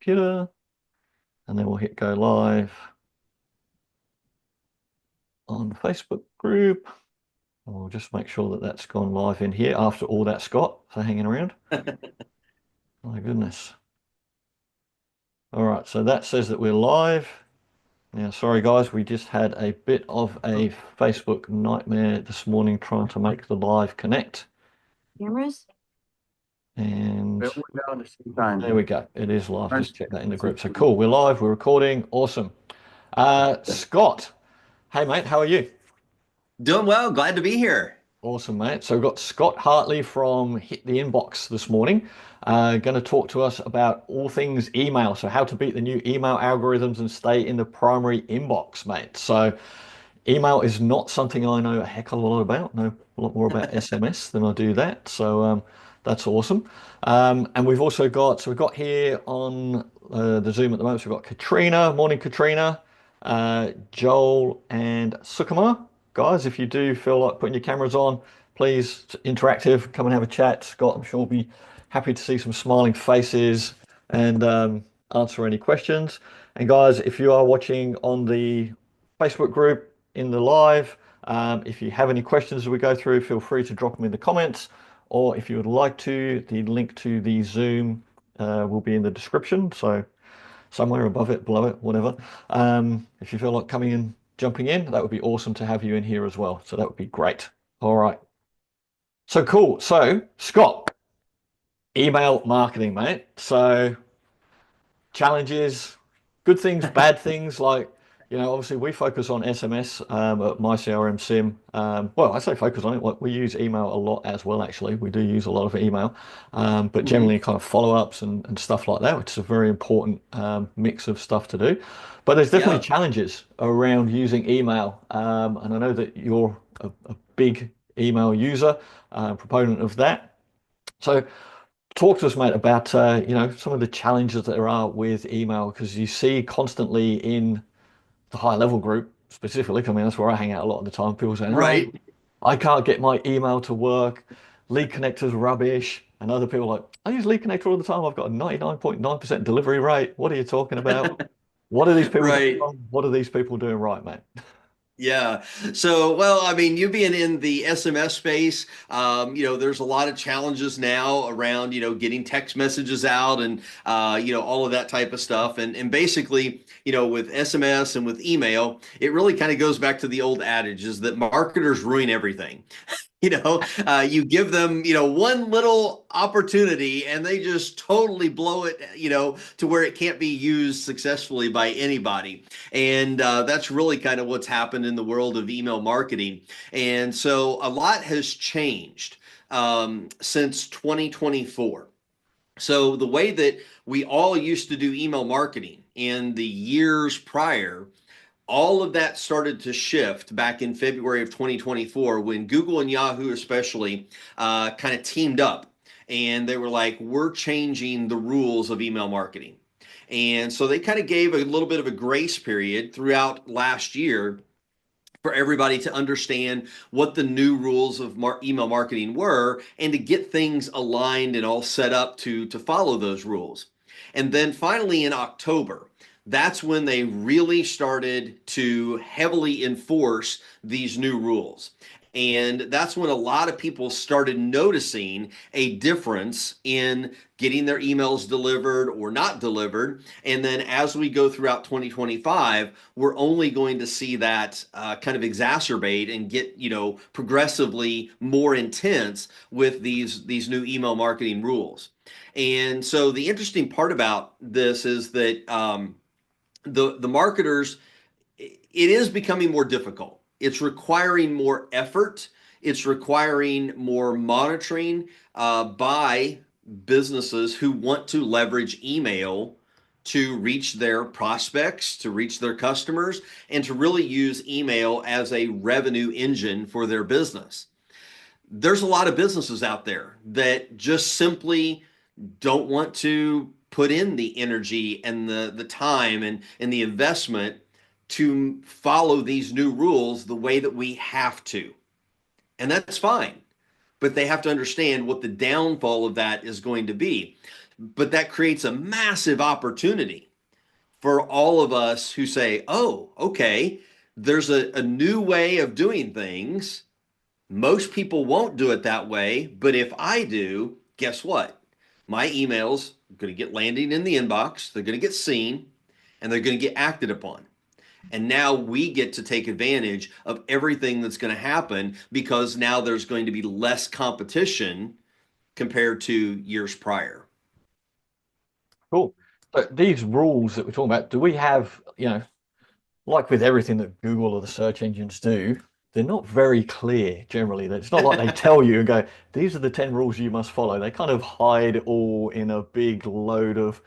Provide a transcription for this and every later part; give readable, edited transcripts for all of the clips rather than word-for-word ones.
computer, and then we'll hit go live on the Facebook group. And we'll just make sure that that's gone live in here after all that, Scott, for hanging around. My goodness. All right, so that says that we're live. Now, sorry guys, we just had a bit of a Facebook nightmare this morning trying to make the live connect. Cameras? And It went down the same time. there we go. It is live. Just check that in the group. So cool, we're live, we're recording. Awesome. Scott, hey mate, how are you? Doing well. Glad to be here. Awesome, mate. So we've got Scott Hartley from Hit the Inbox this morning, going to talk to us about all things email. So how to beat the new email algorithms and stay in the primary inbox, mate. So email is not something I know a heck of a lot about. I know a lot more about SMS than I do that. So that's awesome. And we've also got, so we've got here on the Zoom at the moment, so we've got Katrina. Morning, Katrina. Joel and Sukuma. Guys, if you do feel like putting your cameras on, please, interactive, come and have a chat. Scott, I'm sure will be happy to see some smiling faces and answer any questions. And guys, if you are watching on the Facebook group in the live, if you have any questions as we go through, feel free to drop them in the comments. Or if you would like to, the link to the Zoom will be in the description. So somewhere above it, below it, whatever. If you feel like coming in, jumping in, that would be awesome to have you in here as well. So that would be great. All right. So cool. So Scott, email marketing, mate. So challenges, good things, bad things. Like, obviously we focus on SMS at my CRM sim. Well, I say focus on it. Like, we use email a lot as well, actually. We do use a lot of email, but generally kind of follow-ups and stuff like that, which is a very important mix of stuff to do. But there's definitely Yeah. challenges around using email. And I know that you're a big email user, proponent of that. So talk to us, mate, about some of the challenges that there are with email because you see constantly in the high level group specifically. I mean, that's where I hang out a lot of the time. People saying, "Oh, Right. I can't get my email to work. Lead connector's rubbish," and other people are like, "I use lead connector all the time. I've got a 99.9% delivery rate. What are you talking about? What are these people doing Right. wrong? What are these people doing right, mate?" Yeah. So, well, I mean, you being in the SMS space, there's a lot of challenges now around, getting text messages out and, all of that type of stuff. And basically, with SMS and with email, it really kind of goes back to the old adage is that marketers ruin everything. You give them, one little opportunity and they just totally blow it, to where it can't be used successfully by anybody. And that's really kind of what's happened in the world of email marketing. And so a lot has changed since 2024. So the way that we all used to do email marketing in the years prior, all of that started to shift back in February of 2024 when Google and Yahoo especially kind of teamed up and they were like, we're changing the rules of email marketing. And so they kind of gave a little bit of a grace period throughout last year for everybody to understand what the new rules of email marketing were and to get things aligned and all set up to follow those rules. And then finally in October, that's when they really started to heavily enforce these new rules. And that's when a lot of people started noticing a difference in getting their emails delivered or not delivered. And then as we go throughout 2025, we're only going to see that kind of exacerbate and get, progressively more intense with these new email marketing rules. And so the interesting part about this is that the marketers, it is becoming more difficult. It's requiring more effort. It's requiring more monitoring by businesses who want to leverage email to reach their prospects, to reach their customers, and to really use email as a revenue engine for their business. There's a lot of businesses out there that just simply don't want to put in the energy and the time and the investment to follow these new rules the way that we have to. And that's fine. But they have to understand what the downfall of that is going to be. But that creates a massive opportunity for all of us who say, oh, okay, there's a new way of doing things. Most people won't do it that way, but if I do, guess what? My emails are going to get landing in the inbox, they're going to get seen, and they're going to get acted upon. And now we get to take advantage of everything that's going to happen because now there's going to be less competition compared to years prior. Cool. So these rules that we're talking about, do we have, like with everything that Google or the search engines do, they're not very clear generally. It's not like they tell you and go, these are the 10 rules you must follow. They kind of hide all in a big load of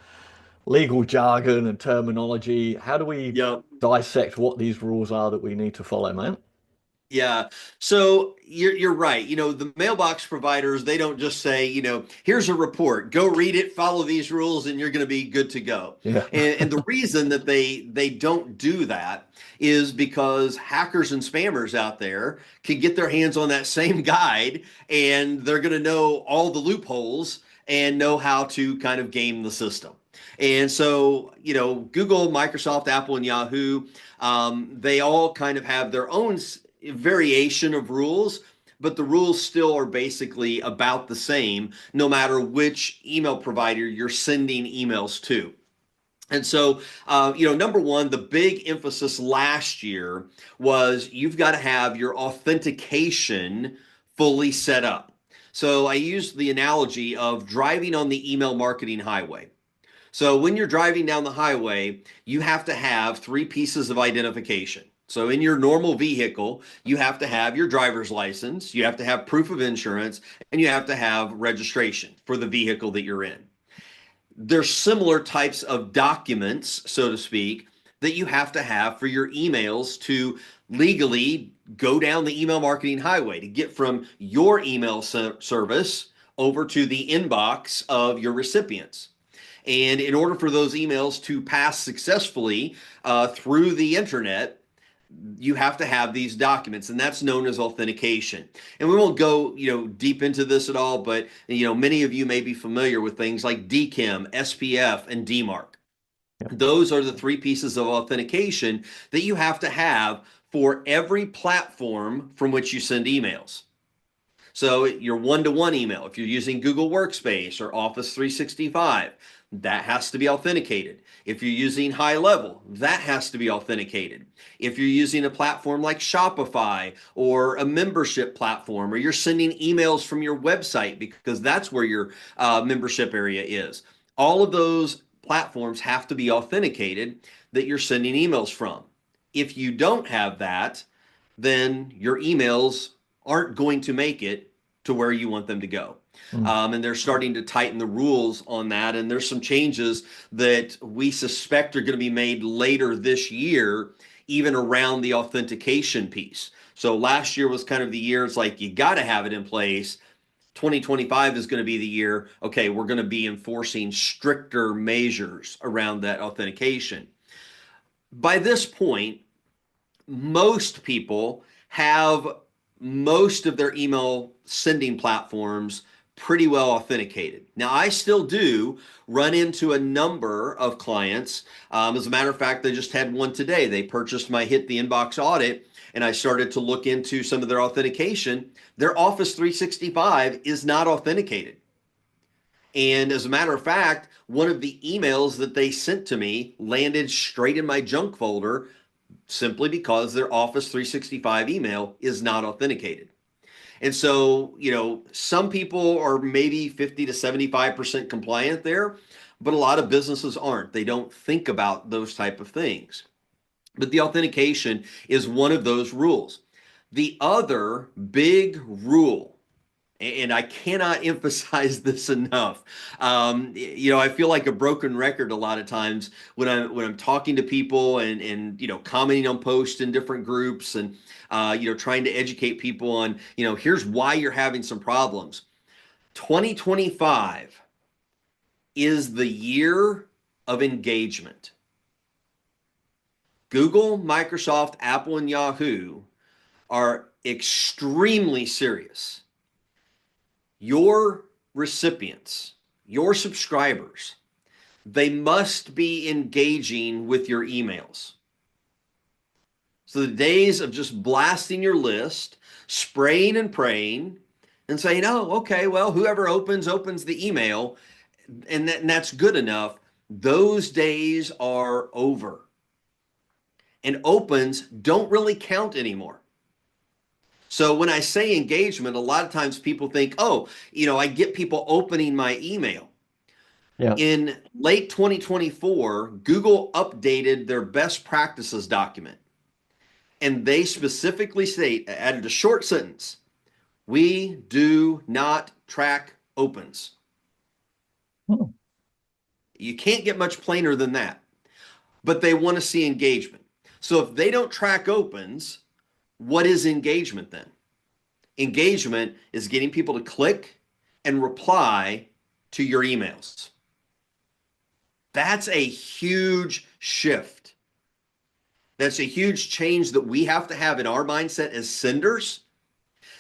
legal jargon and terminology. How do we Yep. dissect what these rules are that we need to follow, man? Yeah. So you're right. The mailbox providers, they don't just say, here's a report, go read it, follow these rules, and you're going to be good to go. Yeah. And the reason that they don't do that is because hackers and spammers out there can get their hands on that same guide, and they're going to know all the loopholes and know how to kind of game the system. And so, Google, Microsoft, Apple, and Yahoo, they all kind of have their own variation of rules, but the rules still are basically about the same no matter which email provider you're sending emails to. And so, number one, the big emphasis last year was you've got to have your authentication fully set up. So I used the analogy of driving on the email marketing highway. So when you're driving down the highway, you have to have three pieces of identification. So in your normal vehicle, you have to have your driver's license, you have to have proof of insurance, and you have to have registration for the vehicle that you're in. There's similar types of documents, so to speak, that you have to have for your emails to legally go down the email marketing highway to get from your email service over to the inbox of your recipients. And in order for those emails to pass successfully through the internet, you have to have these documents, and that's known as authentication. And we won't go, deep into this at all, but many of you may be familiar with things like DKIM, SPF, and DMARC. Those are the three pieces of authentication that you have to have for every platform from which you send emails. So your one-to-one email, if you're using Google Workspace or Office 365, that has to be authenticated. If you're using high level, that has to be authenticated. If you're using a platform like Shopify or a membership platform, or you're sending emails from your website because that's where your membership area is, all of those platforms have to be authenticated that you're sending emails from. If you don't have that, then your emails aren't going to make it to where you want them to go. And they're starting to tighten the rules on that. And there's some changes that we suspect are going to be made later this year, even around the authentication piece. So last year was kind of the year it's like you got to have it in place. 2025 is going to be the year, okay, we're going to be enforcing stricter measures around that authentication. By this point, most people have most of their email sending platforms pretty well authenticated. Now, I still do run into a number of clients. As a matter of fact, they just had one today. They purchased my Hit the Inbox audit, and I started to look into some of their authentication. Their Office 365 is not authenticated. And as a matter of fact, one of the emails that they sent to me landed straight in my junk folder simply because their Office 365 email is not authenticated. And so, some people are maybe 50 to 75% compliant there, but a lot of businesses aren't. They don't think about those type of things. But the authentication is one of those rules. The other big rule, and I cannot emphasize this enough. I feel like a broken record a lot of times when I'm talking to people and commenting on posts in different groups and trying to educate people on here's why you're having some problems. 2025 is the year of engagement. Google, Microsoft, Apple, and Yahoo are extremely serious. Your recipients, your subscribers, they must be engaging with your emails. So the days of just blasting your list, spraying and praying, and saying, oh, okay, well, whoever opens the email, and that's good enough. Those days are over. And opens don't really count anymore. So when I say engagement, a lot of times people think, oh, I get people opening my email. Yeah. In late 2024, Google updated their best practices document. And they specifically added a short sentence, we do not track opens. Hmm. You can't get much plainer than that. But they want to see engagement. So if they don't track opens, what is engagement then? Engagement is getting people to click and reply to your emails. That's a huge shift. That's a huge change that we have to have in our mindset as senders.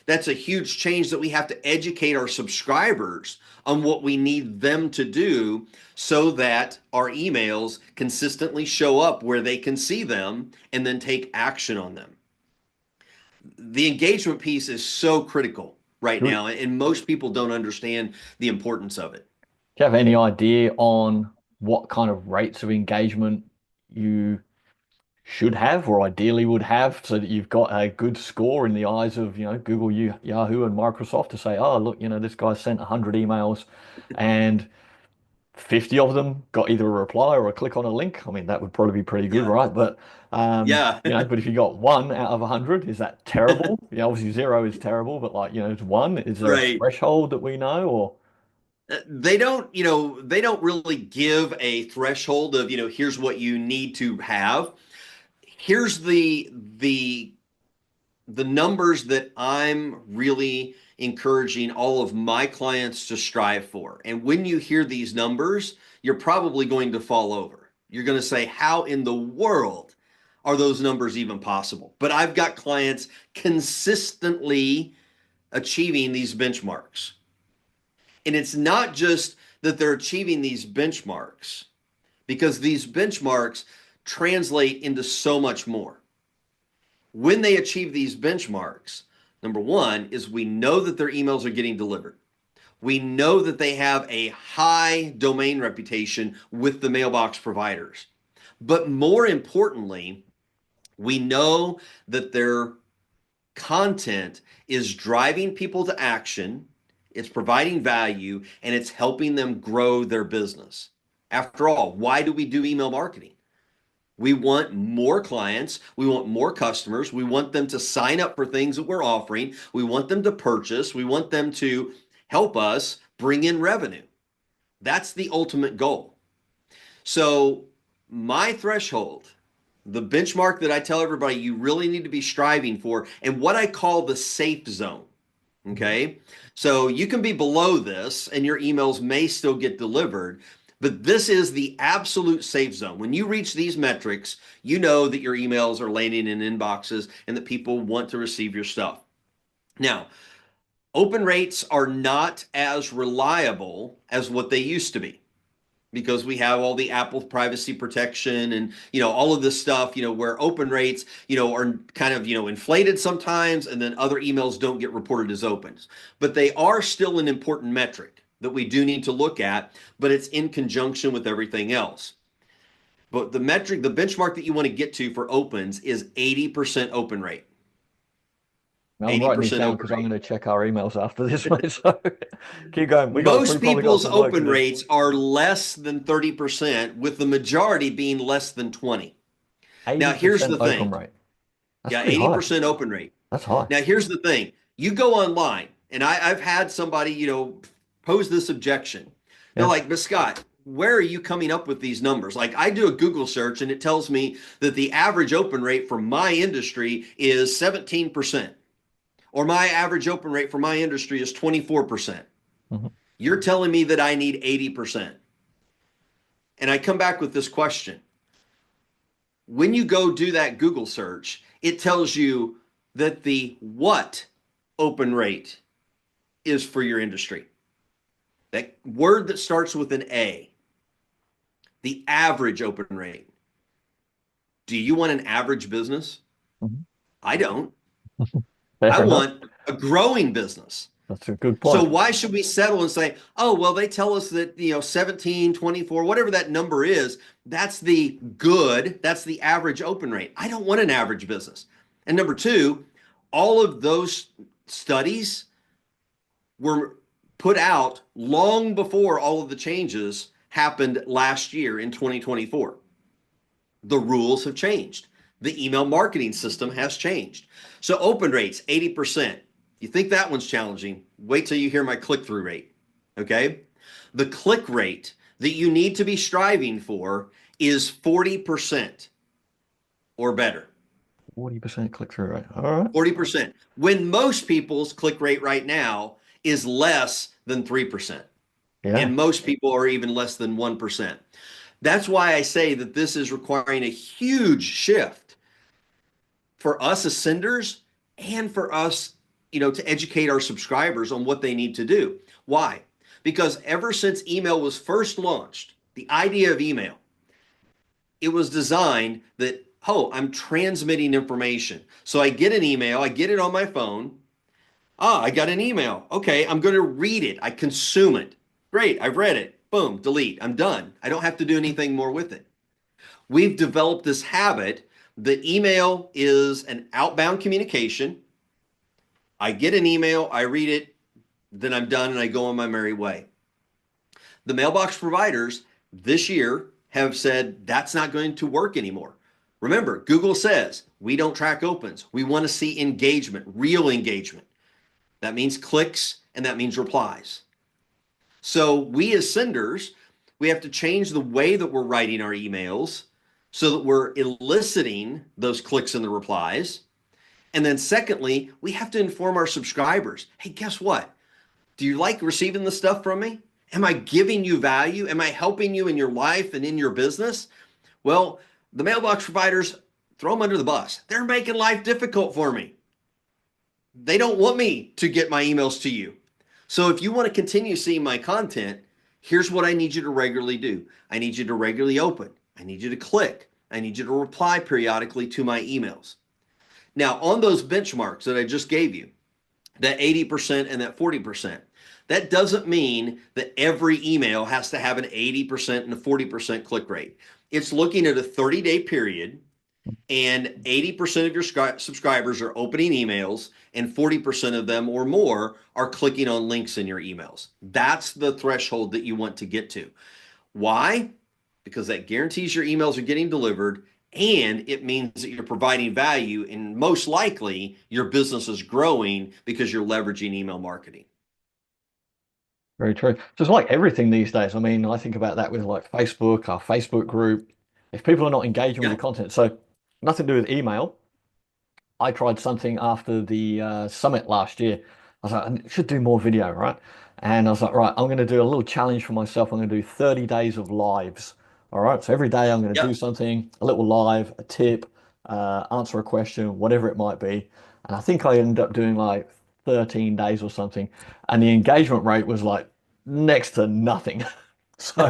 That's a huge change that we have to educate our subscribers on what we need them to do so that our emails consistently show up where they can see them and then take action on them. The engagement piece is so critical right Do now, and most people don't understand the importance of it. you have any idea on what kind of rates of engagement you should have or ideally would have so that you've got a good score in the eyes of, Google, Yahoo, and Microsoft to say, oh, look, this guy sent 100 emails and 50 of them got either a reply or a click on a link. I mean, that would probably be pretty good, Yeah. right? But Yeah. but if you got one out of 100, is that terrible? Yeah, obviously zero is terrible, but like, it's one. Is there a Right. threshold that we know or? They don't really give a threshold of, here's what you need to have. Here's the numbers that I'm really encouraging all of my clients to strive for. And when you hear these numbers, you're probably going to fall over. You're going to say, how in the world are those numbers even possible? But I've got clients consistently achieving these benchmarks. And it's not just that they're achieving these benchmarks, because these benchmarks translate into so much more. When they achieve these benchmarks, number one is we know that their emails are getting delivered. We know that they have a high domain reputation with the mailbox providers. But more importantly, we know that their content is driving people to action, it's providing value, and it's helping them grow their business. After all, why do we do email marketing? We want more clients. We want more customers. We want them to sign up for things that we're offering. We want them to purchase. We want them to help us bring in revenue. That's the ultimate goal. So my threshold, the benchmark that I tell everybody you really need to be striving for, and what I call the safe zone. Okay. So you can be below this and your emails may still get delivered, but this is the absolute safe zone. When you reach these metrics, you know that your emails are landing in inboxes and that people want to receive your stuff. Now, open rates are not as reliable as what they used to be, because we have all the Apple privacy protection and, all of this stuff, where open rates, are kind of, inflated sometimes, and then other emails don't get reported as opens. But they are still an important metric that we do need to look at, but it's in conjunction with everything else. But the benchmark that you want to get to for opens is 80% open rate. Now, I'm writing these 80% down open because I'm rate. going to check our emails after this one. So keep going. Most Probably got people's some work to open do. rates are less than 30%, with the majority being less than 20. Now, here's 80% the open thing. rate. That's Yeah, pretty high. 80% open rate. That's high. Now, here's the thing. You go online, and I've had somebody, pose this objection. They're Yeah. like, but Scott, where are you coming up with these numbers? Like, I do a Google search, and it tells me that the average open rate for my industry is 17%, or my average open rate for my industry is 24%. Mm-hmm. You're telling me that I need 80%. And I come back with this question. When you go do that Google search, it tells you that the what open rate is for your industry. That word that starts with an A, the average open rate. Do you want an average business? Mhm. I don't. I Fair enough. want a growing business. That's a good So point. why should we settle and say, oh, well, they tell us that, 17, 24, whatever that number is, that's the good, that's the average open rate. I don't want an average business. And number two, all of those studies were put out long before all of the changes happened last year in 2024. The rules have changed. The email marketing system has changed. So open rates, 80%. You think that one's challenging? Wait till you hear my click-through rate. Okay? The click rate that you need to be striving for is 40% or better. 40% click-through rate. All right. 40%. When most people's click rate right now is less than 3%. Yeah. And most people are even less than 1%. That's why I say that this is requiring a huge shift for us as senders and for us, to educate our subscribers on what they need to do. Why? Because ever since email was first launched, the idea of email, it was designed that, oh, I'm transmitting information. So I get an email, I get it on my phone. Ah, I got an email. Okay, I'm going to read it. I consume it. Great, I've read it. Boom, delete. I'm done. I don't have to do anything more with it. We've developed this habit that email is an outbound communication. I get an email, I read it, then I'm done and I go on my merry way. The mailbox providers this year have said that's not going to work anymore. Remember, Google says we don't track opens. We want to see engagement, real engagement. That means clicks and that means replies. So we as senders, we have to change the way that we're writing our emails so that we're eliciting those clicks and the replies. And then secondly, we have to inform our subscribers. Hey, guess what? Do you like receiving the stuff from me? Am I giving you value? Am I helping you in your life and in your business? Well, the mailbox providers, throw them under the bus. They're making life difficult for me. They don't want me to get my emails to you. So if you want to continue seeing my content, here's what I need you to regularly do. I need you to regularly open. I need you to click. I need you to reply periodically to my emails. Now, on those benchmarks that I just gave you, that 80% and that 40%, that doesn't mean that every email has to have an 80% and a 40% click rate. It's looking at a 30-day period, and 80% of your subscribers are opening emails, and 40% of them or more are clicking on links in your emails. That's the threshold that you want to get to. Why? Because that guarantees your emails are getting delivered, and it means that you're providing value, and most likely your business is growing because you're leveraging email marketing. Very true. Just like everything these days. I mean, I think about that with like Facebook, our Facebook group. If people are not engaging with Yeah. the content, so nothing to do with email. I tried something after the summit last year. I was like, I should do more video, right? And I was like, right, I'm going to do a little challenge for myself. I'm going to do 30 days of lives. All right. So every day I'm going to Yeah. do something, a little live, a tip, answer a question, whatever it might be. And I think I ended up doing like 13 days or something. And the engagement rate was like next to nothing. So,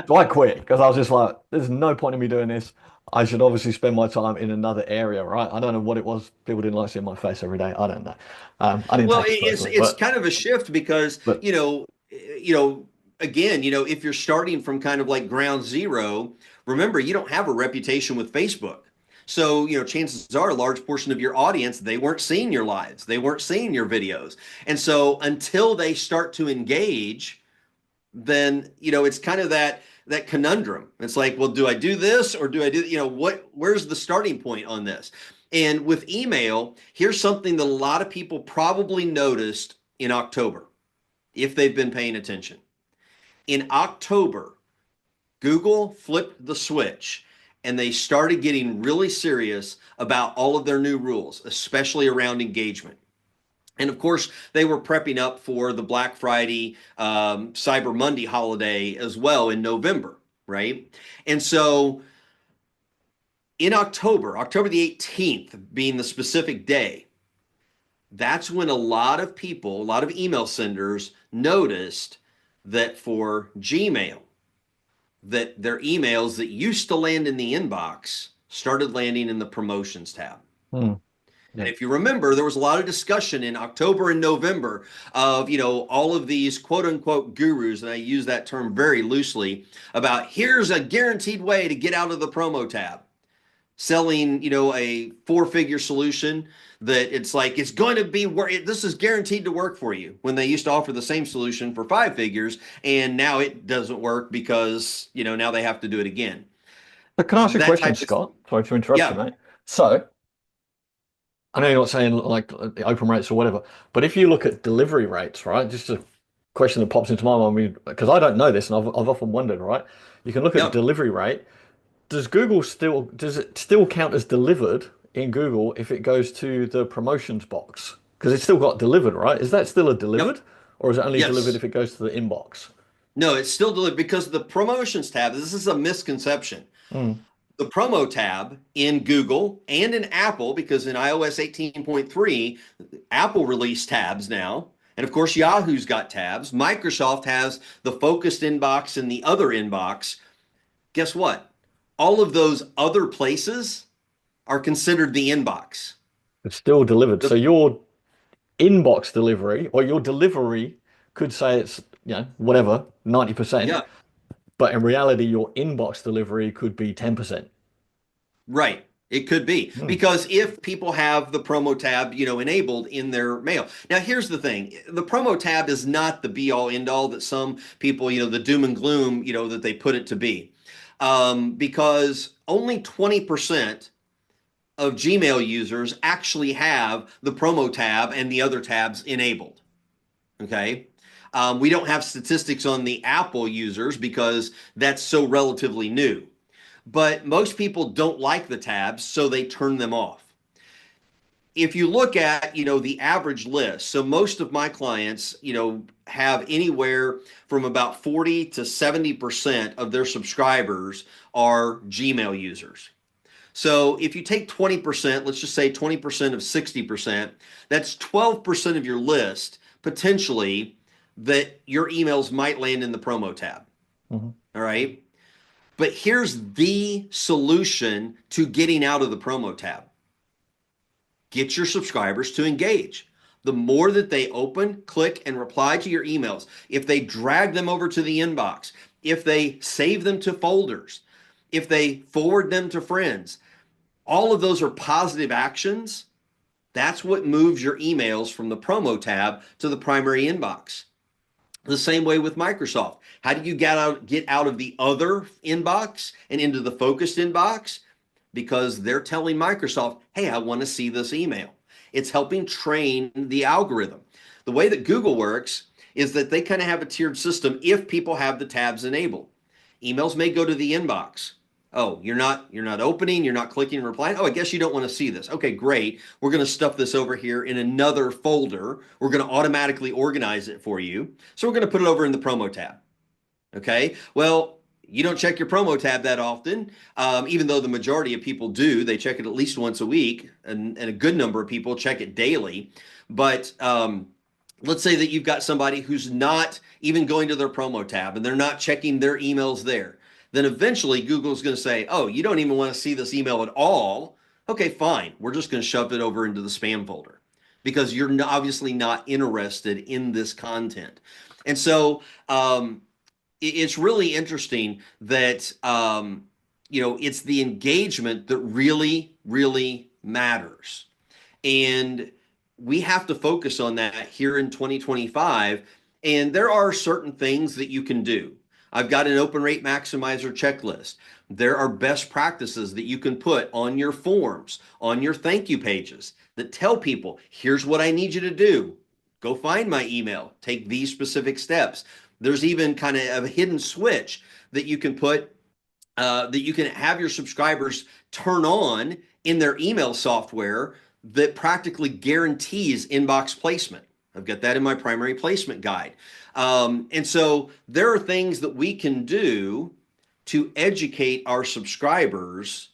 so I quit because I was just like, there's no point in me doing this. I should obviously spend my time in another area, right? I don't know what it was. People didn't like seeing my face every day. I don't know. I didn't Well, take it it's personally, it's kind of a shift because, but again, if you're starting from kind of like ground zero, remember you don't have a reputation with Facebook. So, chances are a large portion of your audience, they weren't seeing your lives, they weren't seeing your videos. And so until they start to engage, then, it's kind of that conundrum. It's like, well, do I do this or do I do, where's the starting point on this? And with email, here's something that a lot of people probably noticed in October, if they've been paying attention. In October, Google flipped the switch and they started getting really serious about all of their new rules, especially around engagement. And of course, they were prepping up for the Black Friday, Cyber Monday holiday as well in November, right? And so in October the 18th being the specific day, that's when a lot of people, a lot of email senders noticed that for Gmail, that their emails that used to land in the inbox started landing in the promotions tab. Hmm. And Yeah. if you remember, there was a lot of discussion in October and November of, all of these quote unquote gurus, and I use that term very loosely, about here's a guaranteed way to get out of the promo tab, selling, a four-figure solution that it's like it's going to be this is guaranteed to work for you, when they used to offer the same solution for five figures, and now it doesn't work because, now they have to do it again. But can I ask you a That question, type of, Scott? Sorry to interrupt you, yeah, mate. So, I know you're not saying like the open rates or whatever, but if you look at delivery rates, right? Just a question that pops into my mind, because I don't know this and I've often wondered, right? You can look at yeah, delivery rate. Does it still count as delivered in Google if it goes to the promotions box? Because it's still got delivered, right? Is that still a yep, delivered, or is it only delivered yes. if it goes to the inbox? No, it's still delivered because the promotions tab, this is a misconception. Mm. The promo tab in Google and in Apple, because in iOS 18.3, Apple released tabs now. And of course, Yahoo's got tabs. Microsoft has the focused inbox and the other inbox. Guess what? All of those other places are considered the inbox. It's still delivered. The, So your inbox delivery or your delivery could say it's, whatever, 90%, yeah, but in reality, your inbox delivery could be 10%. right. It could be Hmm. because if people have the promo tab, enabled in their mail. Now, here's the thing. The promo tab is not the be all end all that some people, the doom and gloom, that they put it to be. Because only 20% of Gmail users actually have the promo tab and the other tabs enabled. Okay. We don't have statistics on the Apple users because that's so relatively new. But most people don't like the tabs, so they turn them off. If you look at, the average list, so most of my clients, have anywhere from about 40 to 70% of their subscribers are Gmail users. So if you take 20%, let's just say 20% of 60%, that's 12% of your list potentially that your emails might land in the promo tab. Mhm. All right. But here's the solution to getting out of the promo tab: get your subscribers to engage. The more that they open, click, and reply to your emails, if they drag them over to the inbox, if they save them to folders, if they forward them to friends, all of those are positive actions. That's what moves your emails from the promo tab to the primary inbox. The same way with Microsoft. How do you get out of the other inbox and into the focused inbox? Because they're telling Microsoft, hey, I want to see this email. It's helping train the algorithm. The way that Google works is that they kind of have a tiered system if people have the tabs enabled. Emails may go to the inbox. Oh, you're not opening, you're not clicking and replying. Oh, I guess you don't want to see this. Okay, great. We're going to stuff this over here in another folder. We're going to automatically organize it for you. So we're going to put it over in the promo tab. Okay. Well, you don't check your promo tab that often, even though the majority of people do. They check it at least once a week, and a good number of people check it daily. But let's say that you've got somebody who's not even going to their promo tab and they're not checking their emails there. Then eventually Google's going to say, oh, you don't even want to see this email at all. Okay, fine. We're just going to shove it over into the spam folder because you're obviously not interested in this content. And so, it's really interesting that it's the engagement that really, really matters. And we have to focus on that here in 2025. And there are certain things that you can do. I've got an open rate maximizer checklist. There are best practices that you can put on your forms, on your thank you pages that tell people, here's what I need you to do. Go find my email, take these specific steps. There's even kind of a hidden switch that you can put, that you can have your subscribers turn on in their email software that practically guarantees inbox placement. I've got that in my primary placement guide. And so there are things that we can do to educate our subscribers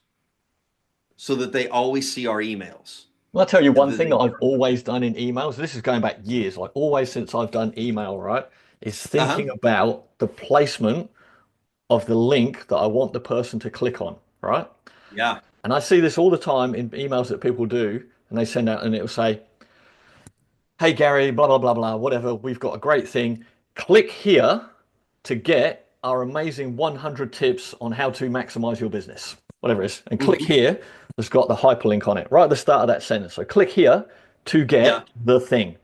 so that they always see our emails. Well, I'll tell you And one thing that I've always done in emails. This is going back years, like always since I've done email, right? is Uh-huh. thinking about the placement of the link that I want the person to click on, right? Yeah. And I see this all the time in emails that people do, and they send out and it will say, "Hey Gary, blah blah blah blah, whatever, we've got a great thing. Click here to get our amazing 100 tips on how to maximize your business." Whatever it is. And click Hmm. here, it's got the hyperlink on it, right at the start of that sentence. So click here to Yeah. get the thing.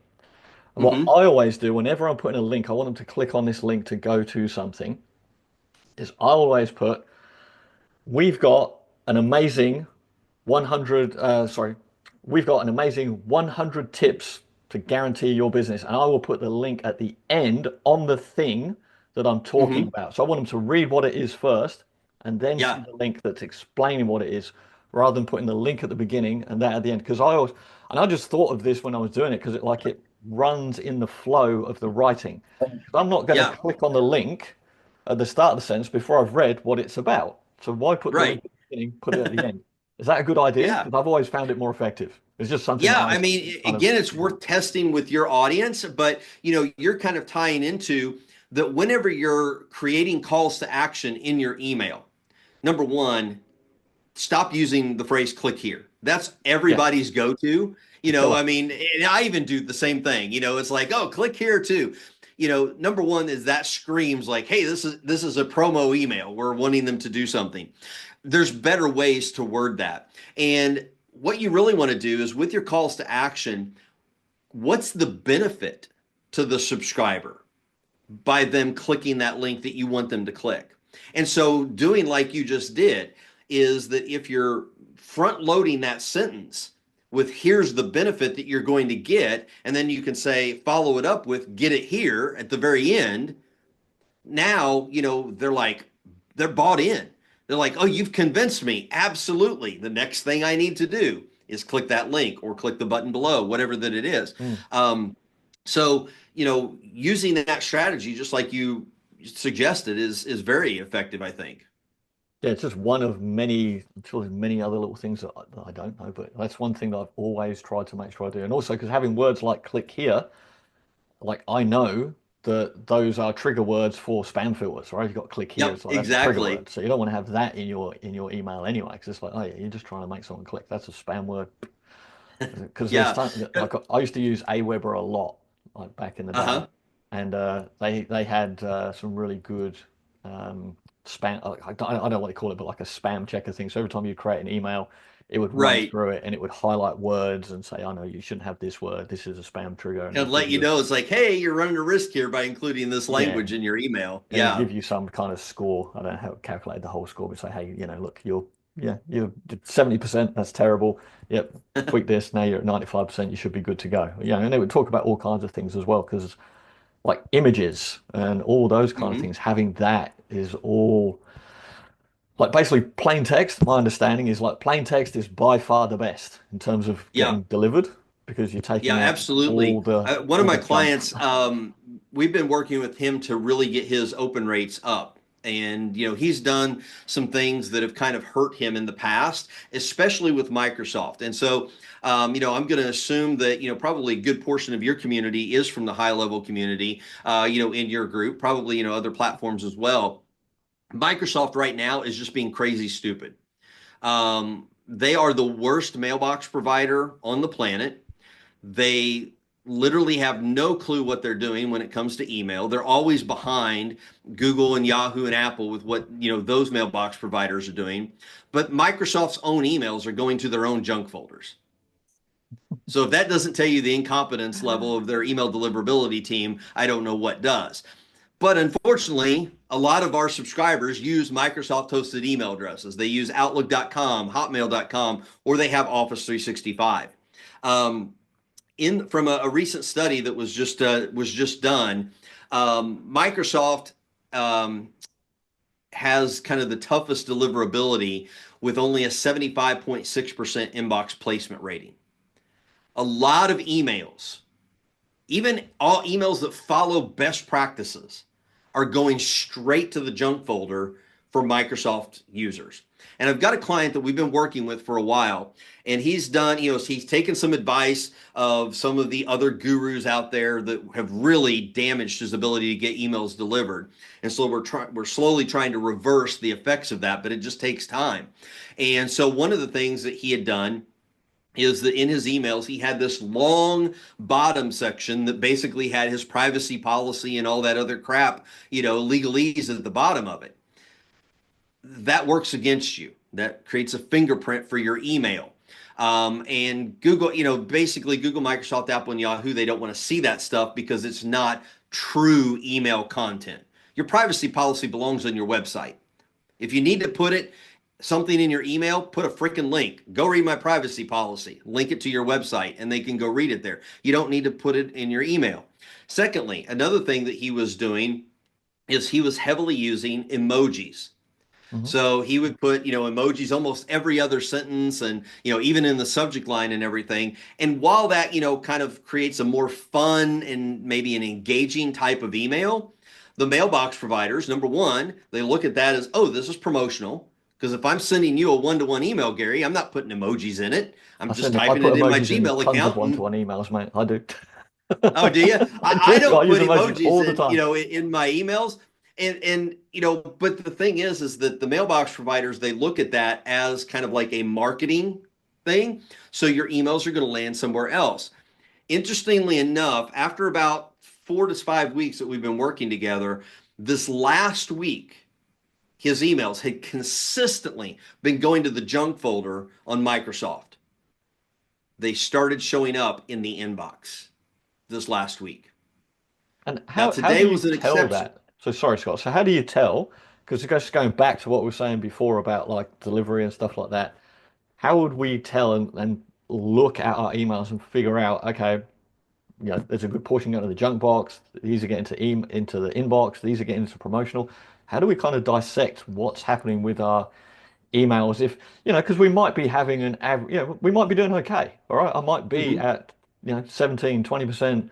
And what Hmm. I always do whenever I'm putting a link, I want them to click on this link to go to something, is I always put, we've got an amazing 100, we've got an amazing 100 tips to guarantee your business. And I will put the link at the end on the thing that I'm talking Hmm. about. So I want them to read what it is first and then see Yeah. the link that's explaining what it is rather than putting the link at the beginning and that at the end. Because I always, and I just thought of this when I was doing it because it runs in the flow of the writing. 'Cause I'm not going to Yeah. click on the link at the start of the sentence before I've read what it's about. So why put the link Right. at the beginning, put it at the end? Is that a good idea? Yeah. Because I've always found it more effective. It's just something that Yeah, I I mean, kind of, again, it's worth testing with your audience, but you're kind of tying into that whenever you're creating calls to action in your email. Number one, stop using the phrase click here. That's yeah, everybody's go-to. it's a killer. I mean, and I even do the same thing. It's like, oh, click here too. Number one is that screams like, hey, this is a promo email. We're wanting them to do something. There's better ways to word that. And what you really want to do is with your calls to action, what's the benefit to the subscriber by them clicking that link that you want them to click? And so doing like you just did is that if you're front loading that sentence with here's the benefit that you're going to get, and then you can say follow it up with get it here at the very end. Now, they're bought in. They're like, oh, you've convinced me. Absolutely. The next thing I need to do is click that link or click the button below, whatever that it is. Mm. So, using that strategy, just like you suggested, is very effective, I think. Yeah, it's just one of many, I'm sure there's many other little things that I don't know, but that's one thing that I've always tried to make sure I do. And also because having words like click here, like I know that those are trigger words for spam filters, right? You've got click here, Yep, it's like that's a trigger exactly. word. So you don't want to have that in your email anyway, because it's like, oh yeah, you're just trying to make someone click. That's a spam word. Because there's Yeah. time, like I used to use Aweber a lot, like back in the day, Uh-huh. and they had some really good spam. I don't know what they call it, but like a spam checker thing. So every time you create an email, it would run Right. through it and it would highlight words and say, "I know you shouldn't have this word. This is a spam trigger," and it And would give let you you, know it's like, hey, you're running a risk here by including this yeah, language in your email. and it would Yeah. give you some kind of score. I don't know how it calculated the whole score, but say, hey, look, you're 70%. That's terrible. Yep, tweak this. Now you're at 95%. You should be good to go. Yeah, and they would talk about all kinds of things as well, because like images and all those kind of Hmm. things, having that is all like basically plain text. My understanding is like plain text is by far the best in terms of Yeah. getting delivered because you're Yeah, taking out absolutely. One of all my the junk. clients, we've been working with him to really get his open rates up. And, he's done some things that have kind of hurt him in the past, especially with Microsoft. And so, I'm going to assume that, probably a good portion of your community is from the high level community, in your group, probably, other platforms as well. Microsoft right now is just being crazy stupid. They are the worst mailbox provider on the planet. They literally have no clue what they're doing when it comes to email. They're always behind Google and Yahoo and Apple with what, those mailbox providers are doing. But Microsoft's own emails are going to their own junk folders. So if that doesn't tell you the incompetence level of their email deliverability team, I don't know what does. But unfortunately, a lot of our subscribers use Microsoft hosted email addresses. They use Outlook.com, Hotmail.com, or they have Office 365. Um, in from a recent study that was just done, Microsoft um, has kind of the toughest deliverability with only a 75.6% inbox placement rating. A lot of emails, even all emails that follow best practices, are going straight to the junk folder for Microsoft users. And I've got a client that we've been working with for a while, and he's done, he's taken some advice of some of the other gurus out there that have really damaged his ability to get emails delivered. And so we're slowly trying to reverse the effects of that, but it just takes time. And so one of the things that he had done is that in his emails, he had this long bottom section that basically had his privacy policy and all that other crap, legalese at the bottom of it. That works against you. That creates a fingerprint for your email. And Google, basically Google, Microsoft, Apple, and Yahoo, they don't want to see that stuff because it's not true email content. Your privacy policy belongs on your website. If you need to put something in your email, put a freaking link. Go read my privacy policy. Link it to your website and they can go read it there. You don't need to put it in your email. Secondly, another thing that he was doing is he was heavily using emojis. So he would put, emojis almost every other sentence and, even in the subject line and everything. And while that, kind of creates a more fun and maybe an engaging type of email, the mailbox providers, number one, they look at that as, oh, this is promotional. Because if I'm sending you a one-to-one email, Gary, I'm not putting emojis in it. I'm just I typing put it in my emojis in Gmail tons of account. one-to-one emails, mate. I do. Oh, do you? I I do. I don't use put emojis emojis all the in, time. in my emails. And but the thing is that the mailbox providers, they look at that as kind of like a marketing thing. So your emails are going to land somewhere else. Interestingly enough, after about 4 to 5 weeks that we've been working together, this last week, his emails had consistently been going to the junk folder on Microsoft. They started showing up in the inbox this last week. And Now, how do today you was an tell exception. that? So sorry, Scott. So how do you tell? Because just going back to what we were saying before about like delivery and stuff like that, how would we tell and look at our emails and figure out, okay, there's a good portion going to the junk box. These are getting into the inbox. These are getting into promotional. How do we kind of dissect what's happening with our emails? If, because we might be having an average, we might be doing okay. All right. I might be Mhm. at, 17, 20%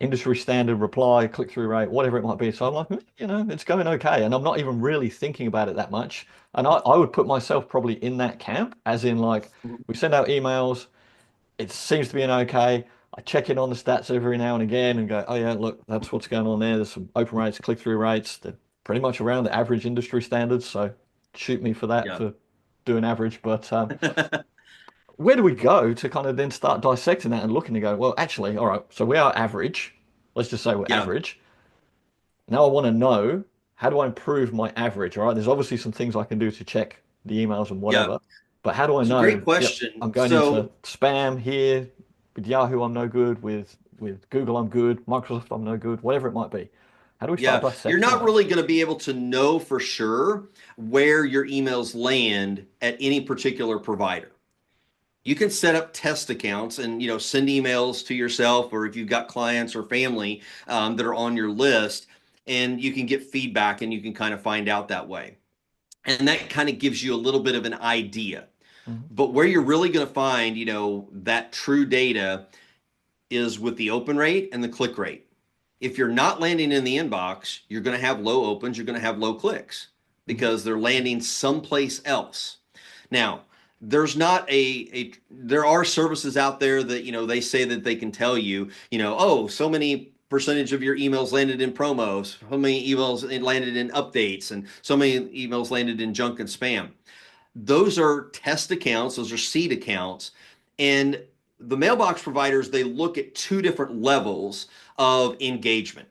industry standard reply, click-through rate, whatever it might be. So I'm like, it's going okay. And I'm not even really thinking about it that much. And I would put myself probably in that camp, as in like, we send out emails, it seems to be an okay. I check in on the stats every now and again and go, oh yeah, look, that's what's going on there. There's some open rates, click-through rates. They're pretty much around the average industry standards. So shoot me for that Yeah. for doing average. But where do we go to kind of then start dissecting that and looking to go, well, actually, all right, so we are average. Let's just say we're Yeah. average. Now I want to know, how do I improve my average? All right, there's obviously some things I can do to check the emails and Yeah. whatever, but how do I It's a great know, yep, question. I'm going into So, spam here, with Yahoo I'm no good, with Google I'm good, Microsoft I'm no good, whatever it might be. How do we start yeah, you're dissecting not that? really going to be able to know for sure where your emails land at any particular provider. You can set up test accounts and send emails to yourself, or if you've got clients or family that are on your list, and you can get feedback and you can kind of find out that way. And that kind of gives you a little bit of an idea. Mhm. But where you're really going to find, that true data is with the open rate and the click rate. If you're not landing in the inbox, you're going to have low opens, you're going to have low clicks Mhm. because they're landing someplace else. Now, there's not there are services out there that, they say that they can tell you, oh, so many percentage of your emails landed in promos, so many emails landed in updates, and so many emails landed in junk and spam. Those are test accounts, those are seed accounts. And the mailbox providers, they look at two different levels of engagement.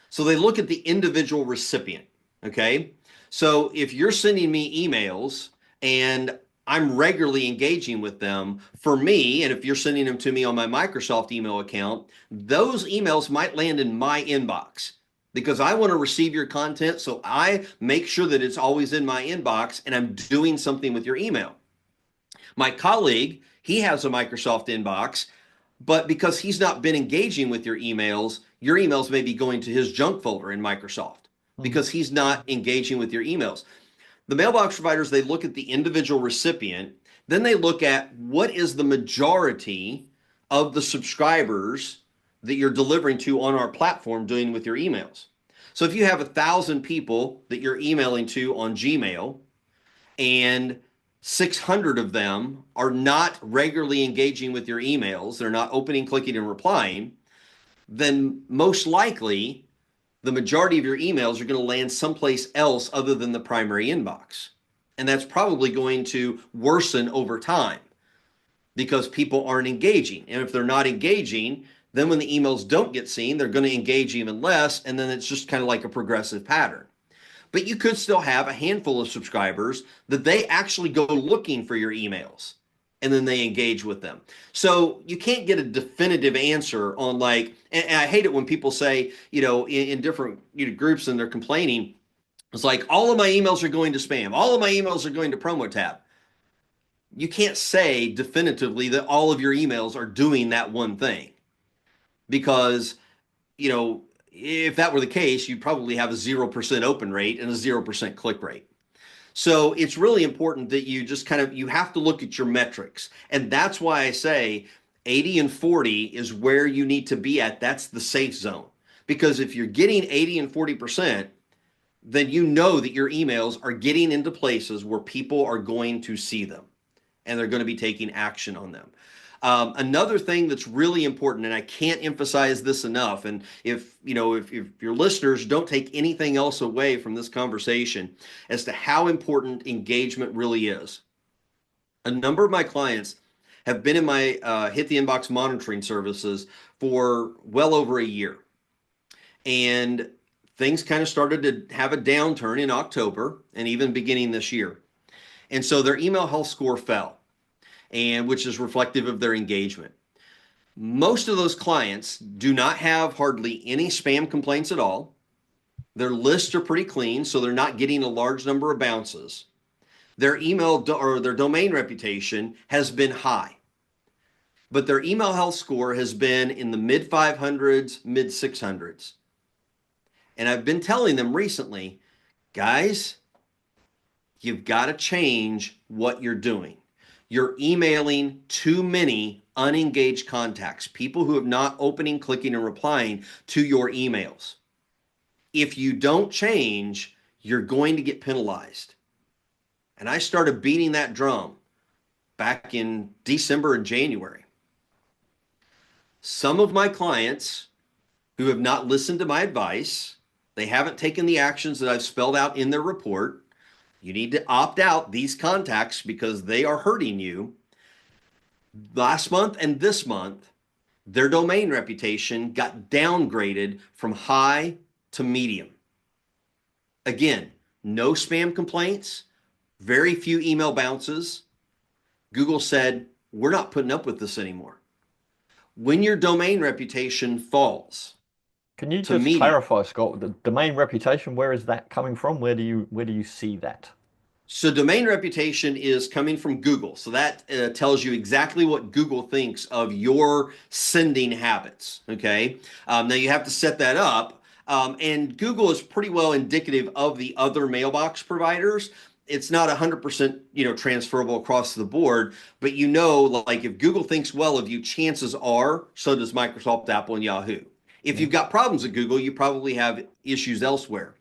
So they look at the individual recipient. Okay. So if you're sending me emails and I'm regularly engaging with them, for me, and if you're sending them to me on my Microsoft email account, those emails might land in my inbox because I want to receive your content. So I make sure that it's always in my inbox and I'm doing something with your email. My colleague, he has a Microsoft inbox, but because he's not been engaging with your emails may be going to his junk folder in Microsoft Mhm. because he's not engaging with your emails. The mailbox providers, they look at the individual recipient, then they look at what is the majority of the subscribers that you're delivering to on our platform doing with your emails. So if you have 1,000 people that you're emailing to on Gmail, and 600 of them are not regularly engaging with your emails, they're not opening, clicking, and replying, then most likely the majority of your emails are going to land someplace else other than the primary inbox. And that's probably going to worsen over time because people aren't engaging. And if they're not engaging, then when the emails don't get seen, they're going to engage even less. And then it's just kind of like a progressive pattern. But you could still have a handful of subscribers that they actually go looking for your emails and then they engage with them. So you can't get a definitive answer on like, and I hate it when people say, in different groups and they're complaining, it's like all of my emails are going to spam, all of my emails are going to promo tab. You can't say definitively that all of your emails are doing that one thing because, if that were the case, you'd probably have a 0% open rate and a 0% click rate. So it's really important that you just you have to look at your metrics. And that's why I say 80 and 40 is where you need to be at. That's the safe zone. Because if you're getting 80 and 40%, then you know that your emails are getting into places where people are going to see them and they're going to be taking action on them. Another thing that's really important, and I can't emphasize this enough, and if your listeners don't take anything else away from this conversation as to how important engagement really is. A number of my clients have been in my hit the inbox monitoring services for well over a year. And things kind of started to have a downturn in October and even beginning this year. And so their email health score fell, and which is reflective of their engagement. Most of those clients do not have hardly any spam complaints at all. Their lists are pretty clean, so they're not getting a large number of bounces. Their email or their domain reputation has been high, but their email health score has been in the mid 500s, mid 600s. And I've been telling them recently, guys, you've got to change what you're doing. You're emailing too many unengaged contacts, people who have not opening, clicking, and replying to your emails. If you don't change, you're going to get penalized. And I started beating that drum back in December and January. Some of my clients who have not listened to my advice, they haven't taken the actions that I've spelled out in their report. You need to opt out these contacts because they are hurting you. Last month and this month, their domain reputation got downgraded from high to medium. Again, no spam complaints, very few email bounces. Google said, we're not putting up with this anymore. When your domain reputation falls Can you to just medium, clarify, Scott, the domain reputation, where is that coming from? Where do you see that? so domain reputation is coming from Google. So that tells you exactly what Google thinks of your sending habits. Okay. Now you have to set that up. And Google is pretty well indicative of the other mailbox providers. It's not 100%, transferable across the board, but like if Google thinks well of you, chances are so does Microsoft, Apple, and Yahoo. If Yeah. you've got problems at Google, you probably have issues elsewhere.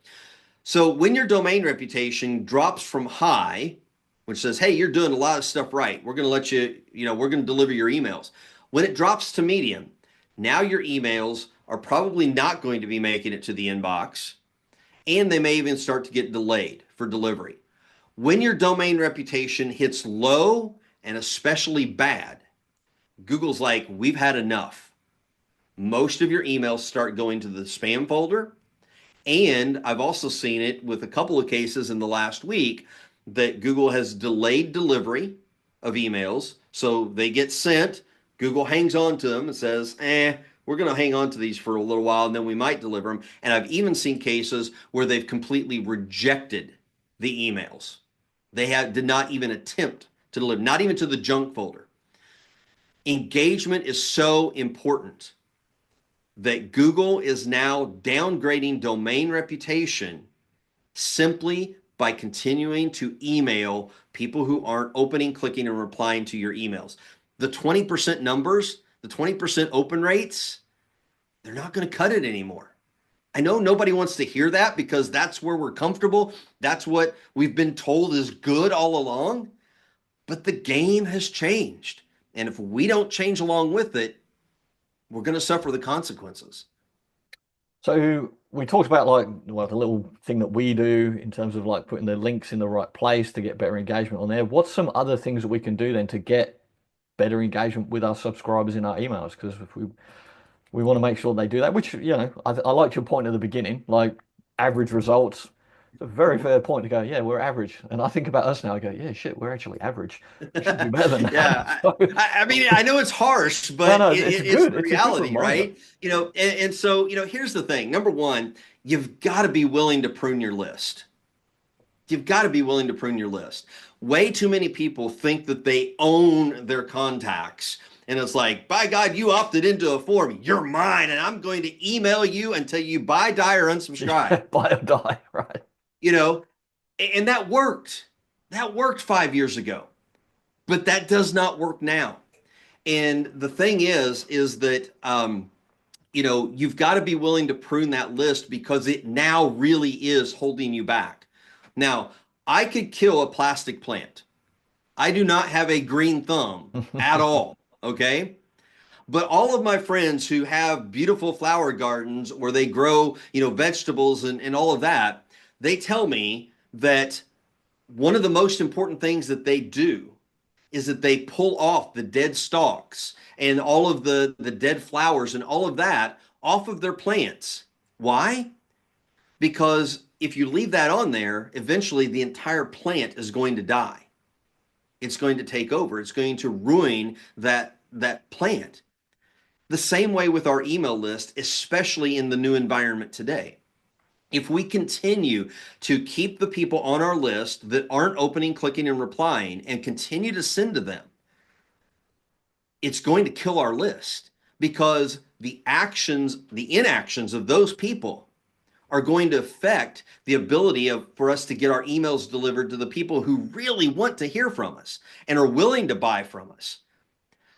So when your domain reputation drops from high, which says, hey, you're doing a lot of stuff right, we're going to let you, we're going to deliver your emails. When it drops to medium, now your emails are probably not going to be making it to the inbox, and they may even start to get delayed for delivery. When your domain reputation hits low and especially bad, Google's like, we've had enough. Most of your emails start going to the spam folder. And I've also seen it with a couple of cases in the last week that Google has delayed delivery of emails. So they get sent, Google hangs on to them and says, we're going to hang on to these for a little while and then we might deliver them. And I've even seen cases where they've completely rejected the emails. Did not even attempt to deliver, not even to the junk folder. Engagement is so important that Google is now downgrading domain reputation simply by continuing to email people who aren't opening, clicking, and replying to your emails. The 20% numbers, the 20% open rates, they're not going to cut it anymore. I know nobody wants to hear that because that's where we're comfortable. That's what we've been told is good all along. But the game has changed. And if we don't change along with it, we're going to suffer the consequences. So we talked about like well the little thing that we do in terms of like putting the links in the right place to get better engagement on there. What's some other things that we can do then to get better engagement with our subscribers in our emails? Because if we want to make sure they do that, which I liked your point at the beginning, like average results. It's a very fair point to go, yeah, we're average. And I think about us now, I go, yeah, shit, we're actually average. We should do better than that. Yeah, So, I mean, I know it's harsh, no, but no, it's it's good. the It's a good reality, reminder. right? And so, here's the thing. Number one, you've got to be willing to prune your list. You've got to be willing to prune your list. Way too many people think that they own their contacts. And it's like, by God, you opted into a form. You're mine, and I'm going to email you until you buy, die, or unsubscribe. Yeah, buy or die, right? You know, and that worked. That worked 5 years ago, but that does not work now. And the thing is that you've got to be willing to prune that list because it now really is holding you back. Now, I could kill a plastic plant. I do not have a green thumb at all. Okay. But all of my friends who have beautiful flower gardens where they grow, vegetables and all of that, they tell me that one of the most important things that they do is that they pull off the dead stalks and all of the dead flowers and all of that off of their plants. Why? Because if you leave that on there, eventually the entire plant is going to die. It's going to take over. It's going to ruin that plant. The same way with our email list, especially in the new environment today. If we continue to keep the people on our list that aren't opening, clicking, and replying and continue to send to them, it's going to kill our list because the inactions of those people are going to affect the ability for us to get our emails delivered to the people who really want to hear from us and are willing to buy from us.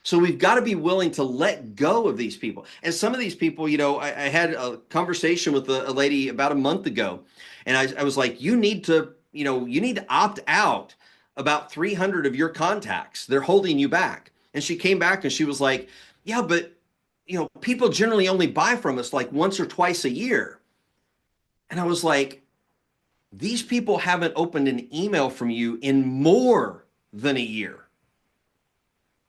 So we've got to be willing to let go of these people. And some of these people, I had a conversation with a lady about a month ago, and I was like, you need to opt out about 300 of your contacts. They're holding you back. And she came back and she was like, yeah, but people generally only buy from us like once or twice a year. And I was like, these people haven't opened an email from you in more than a year.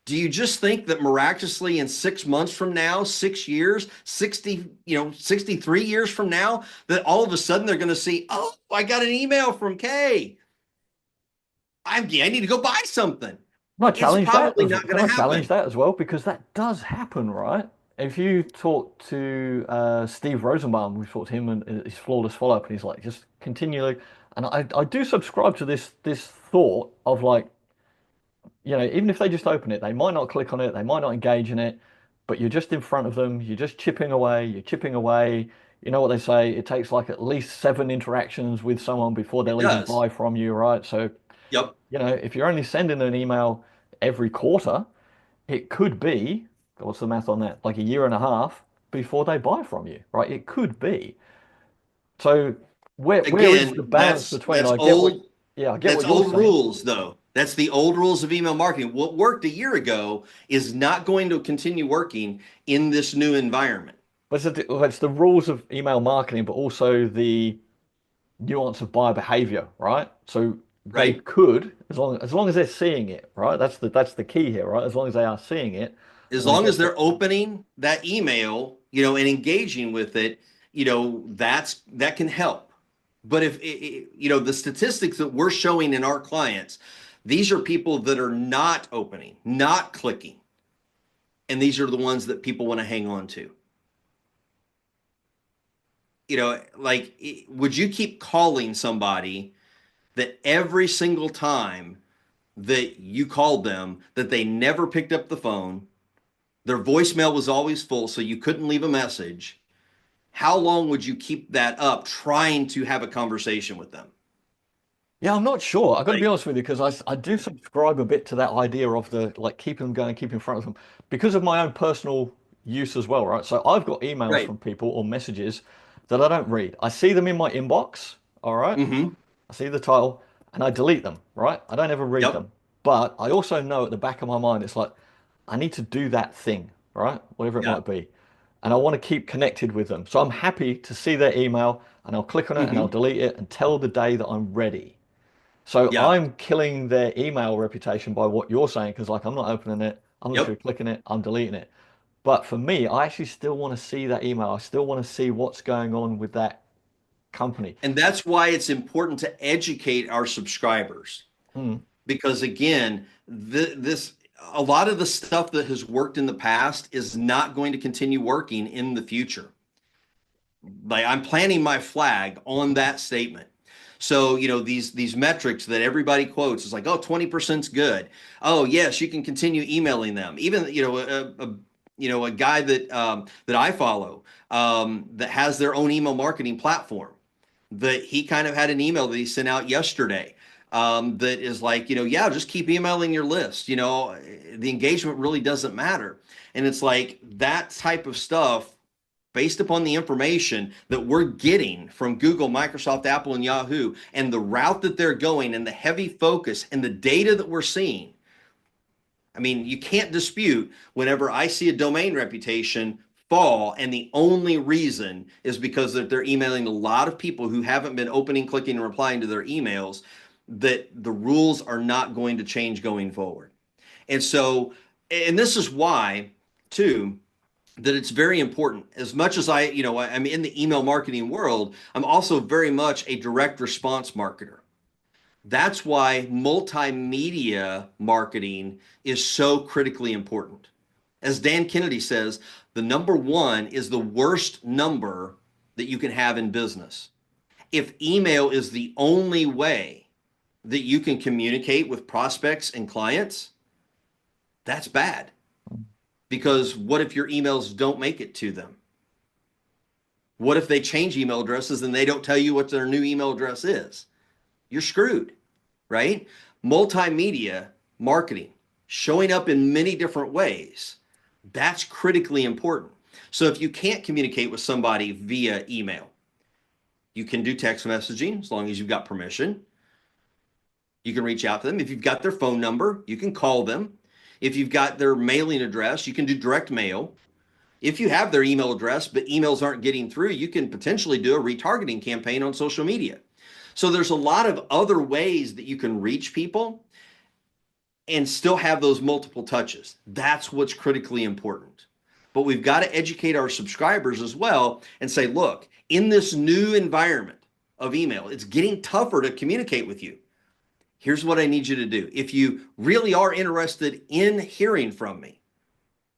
Do you just think that miraculously in 6 months from now, 6 years, 63 years from now, that all of a sudden they're going to see, oh, I got an email from Kay. I need to go buy something. I It's challenge that probably as not can going I to challenge happen. that as well? Because that does happen, right? If you talk to Steve Rosenbaum, we talked to him and his flawless follow-up, and he's like, just continually. And I do subscribe to this thought of like, even if they just open it, they might not click on it, they might not engage in it, but you're just in front of them, you're just chipping away, you're chipping away. You know what they say, it takes like at least 7 interactions with someone before It they'll even does. buy from you, right? So, Yep. if you're only sending an email every quarter, it could be, what's the math on that? Like a year and a half before they buy from you, right? It could be. So where is the Again, balance that's between that's I get what old. yeah, I get That's what you're old saying, rules, though. That's the old rules of email marketing. What worked a year ago is not going to continue working in this new environment, but it's the rules of email marketing, but also the nuance of buyer behavior, right? So they right? could, as long as they're seeing it, right? That's the key here, right? As long as they are seeing it, As and I long as guess they're opening that email, and engaging with it, that can help. But if the statistics that we're showing in our clients, these are people that are not opening, not clicking, and these are the ones that people want to hang on to. Like, would you keep calling somebody that every single time that you called them, that they never picked up the phone, their voicemail was always full, so you couldn't leave a message? How long would you keep that up trying to have a conversation with them? yeah, I'm not sure. I've got to be Like, honest with you because I do subscribe a bit to that idea of the like keeping them going, keep in front of them because of my own personal use as well, right? So I've got emails right. from people or messages, that I don't read. I see them in my inbox, all right? Hmm. I see the title and I delete them, right? I don't ever read Yep. them. But I also know at the back of my mind, it's like, I need to do that thing, right? Whatever it Yeah. might be. And I want to keep connected with them. So I'm happy to see their email and I'll click on it and I'll Hmm. delete it until the day that I'm ready. So Yeah. I'm killing their email reputation by what you're saying, because like I'm not opening it, I'm literally Yep. clicking it, I'm deleting it. But for me, I actually still want to see that email. I still want to see what's going on with that company. And that's why it's important to educate our subscribers. Mm, Because again, this a lot of the stuff that has worked in the past is not going to continue working in the future. Like I'm planting my flag on that statement. So, these metrics that everybody quotes is like, oh, 20%'s good. Oh, yes, you can continue emailing them. Even, a guy that I follow that has their own email marketing platform, that he kind of had an email that he sent out yesterday, that is like, yeah, just keep emailing your list. The engagement really doesn't matter. And it's like that type of stuff based upon the information that we're getting from Google, Microsoft, Apple, and Yahoo, and the route that they're going, and the heavy focus and the data that we're seeing. I mean, you can't dispute whenever I see a domain reputation fall, and the only reason is because that they're emailing a lot of people who haven't been opening, clicking, and replying to their emails, that the rules are not going to change going forward. And so, and this is why, too, that it's very important. As much as I'm in the email marketing world, I'm also very much a direct response marketer. That's why multimedia marketing is so critically important. As Dan Kennedy says, the number one is the worst number that you can have in business. If email is the only way that you can communicate with prospects and clients, that's bad. Because what if your emails don't make it to them? What if they change email addresses and they don't tell you what their new email address is? You're screwed, right? Multimedia marketing, showing up in many different ways, that's critically important. So if you can't communicate with somebody via email, you can do text messaging as long as you've got permission. You can reach out to them. If you've got their phone number, you can call them. If you've got their mailing address, you can do direct mail. If you have their email address, but emails aren't getting through, you can potentially do a retargeting campaign on social media. So there's a lot of other ways that you can reach people and still have those multiple touches. That's what's critically important. But we've got to educate our subscribers as well and say, look, in this new environment of email, it's getting tougher to communicate with you. Here's what I need you to do. If you really are interested in hearing from me,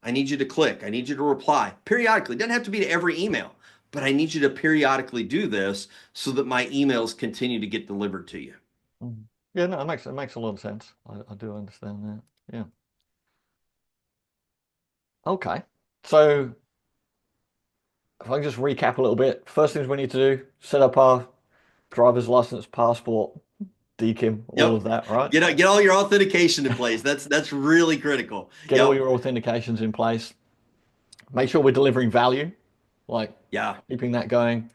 I need you to click. I need you to reply periodically. It doesn't have to be to every email, but I need you to periodically do this so that my emails continue to get delivered to you. mm. Yeah, no, it makes a lot of sense. I do understand that. Yeah. Okay. So if I can just recap a little bit, first things we need to do, set up our driver's license, passport, DKIM, all Yep. of that, right? Get all your authentication in place. That's really critical. Get all Yep. your authentications in place. Make sure we're delivering value, like Yeah. keeping that going.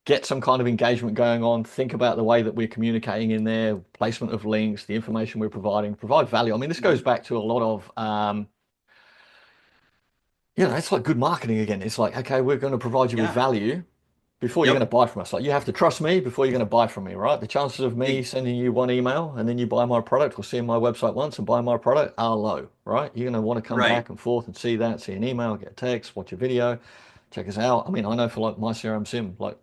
Get some kind of engagement going on. Think about the way that we're communicating in there, placement of links, the information we're providing, provide value. I mean, this goes back to a lot of, it's like good marketing again. It's like, okay, we're going to provide you with Yeah. value before you're going to Yep. buy from us. Like you have to trust me before you're going to buy from me, right? The chances of me Hey, sending you one email and then you buy my product or see my website once and buy my product are low, right? You're going to want to come right. back and forth and see that, see an email, get a text, watch a video, check us out. I mean, I know for like my CRM sim, like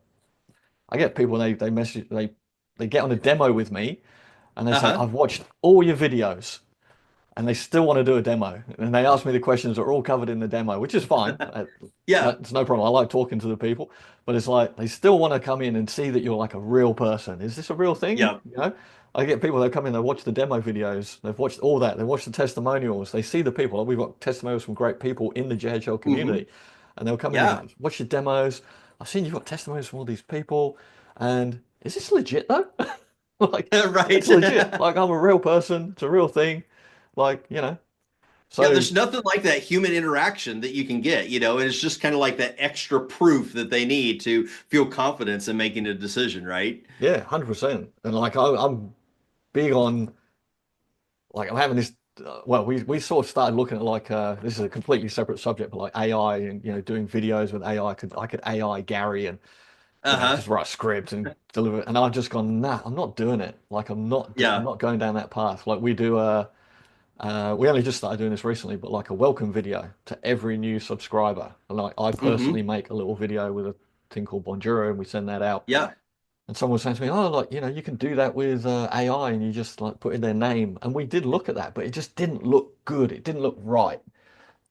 I get people they message they get on a demo with me and they say, Uh-huh. I've watched all your videos and they still want to do a demo. And they ask me the questions that are all covered in the demo, which is fine. Yeah. It's no problem. I like talking to the people, but it's like they still want to come in and see that you're like a real person. Is this a real thing? Yep. I get people that come in, they watch the demo videos, they've watched all that, they watch the testimonials, they see the people. We've got testimonials from great people in the JHL Hmm. community, and they'll come in and Yeah. go, watch your demos. I've seen you've got testimonials from all these people, and is this legit though? Like, Right. it's legit. Like, I'm a real person. It's a real thing. Like, Yeah, So there's nothing like that human interaction that you can get, and it's just kind of like that extra proof that they need to feel confidence in making a decision, right? yeah, 100%. And like I'm big on like I'm having this. Well, we sort of started looking at like this is a completely separate subject, but like AI and doing videos with AI. I could AI Gary and just Uh-huh. write a script and deliver it. And I've just gone, nah, I'm not doing it. Like I'm Yeah. not going down that path. Like we do we only just started doing this recently, but like a welcome video to every new subscriber. And like I personally Hmm. make a little video with a thing called Bonjoro and we send that out. Yeah. And someone was saying to me, oh, like, you can do that with AI and you just like put in their name. And we did look at that, but it just didn't look good. It didn't look right.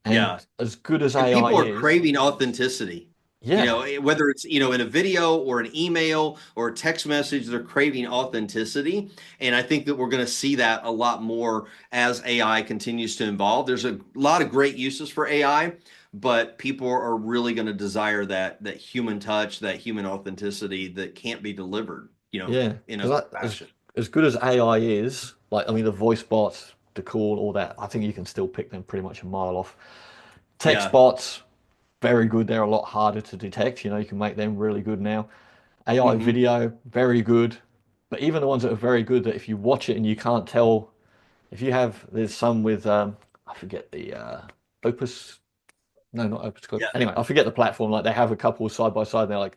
Yeah. And as good as And AI people are is, craving authenticity. yeah, Whether it's, in a video or an email or a text message, they're craving authenticity. And I think that we're going to see that a lot more as AI continues to evolve. There's a lot of great uses for AI, but people are really going to desire that human touch, that human authenticity that can't be delivered, yeah. in Because a as fashion. as good as AI is, like, I mean, the voice bots, the call, all that, I think you can still pick them pretty much a mile off. Text Yeah. bots, very good. They're a lot harder to detect. You can make them really good now. AI Hmm. video, very good. But even the ones that are very good, that if you watch it and you can't tell, if you have, there's some with, I forget the Opus, no, not Opus Clip. Yeah. Anyway, I forget the platform. Like they have a couple side by side. And they're like,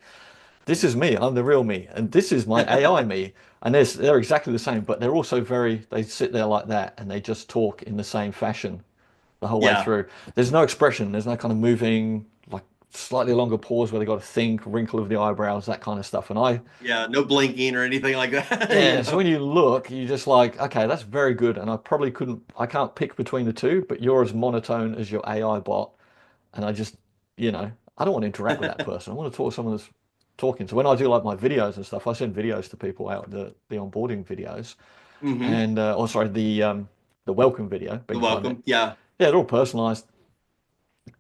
this is me, I'm the real me, and this is my AI me. And they're exactly the same, but they're also they sit there like that and they just talk in the same fashion the whole way Yeah. through. There's no expression. There's no kind of moving, like slightly longer pause where they got to think, wrinkle of the eyebrows, that kind of stuff. And Yeah. No blinking or anything like that. yeah. So when you look, you just like, okay, that's very good. And I can't pick between the two, but you're as monotone as your AI bot. And I just, I don't want to interact with that person. I want to talk to someone that's talking. So when I do like my videos and stuff, I send videos to people out the onboarding videos Hmm. and oh sorry the welcome video, beg You're your pardon. welcome. Yeah. Yeah, they're all personalized.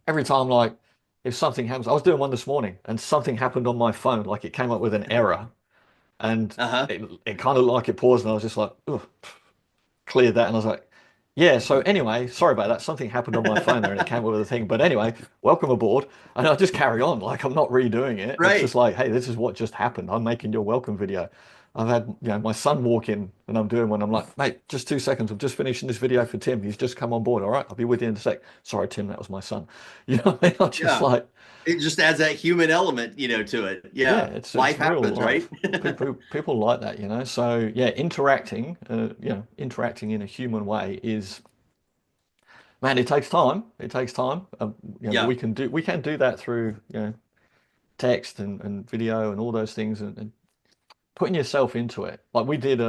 Every time, like, if something happens, I was doing one this morning and something happened on my phone, like it came up with an error and Uh-huh. it kind of like it paused and I was just like, ugh, cleared that and I was like, yeah, so anyway, sorry about that. Something happened on my phone there and it came up with a thing. But anyway, welcome aboard. And I just carry on. Like I'm not redoing it. It's just Right. like, hey, this is what just happened. I'm making your welcome video. I've had, my son walk in and I'm doing one. I'm like, mate, just 2 seconds. I'm just finishing this video for Tim. He's just come on board. All right, I'll be with you in a sec. Sorry, Tim, that was my son. You know what I mean? I'm just Yeah. like, It just adds that human element, to it. yeah, Yeah. it's Life real happens, right? life. People like that. So yeah, interacting in a human way is, man, it takes time. It takes time. But Yeah. we can do that through text and video and all those things and putting yourself into it. Like we did.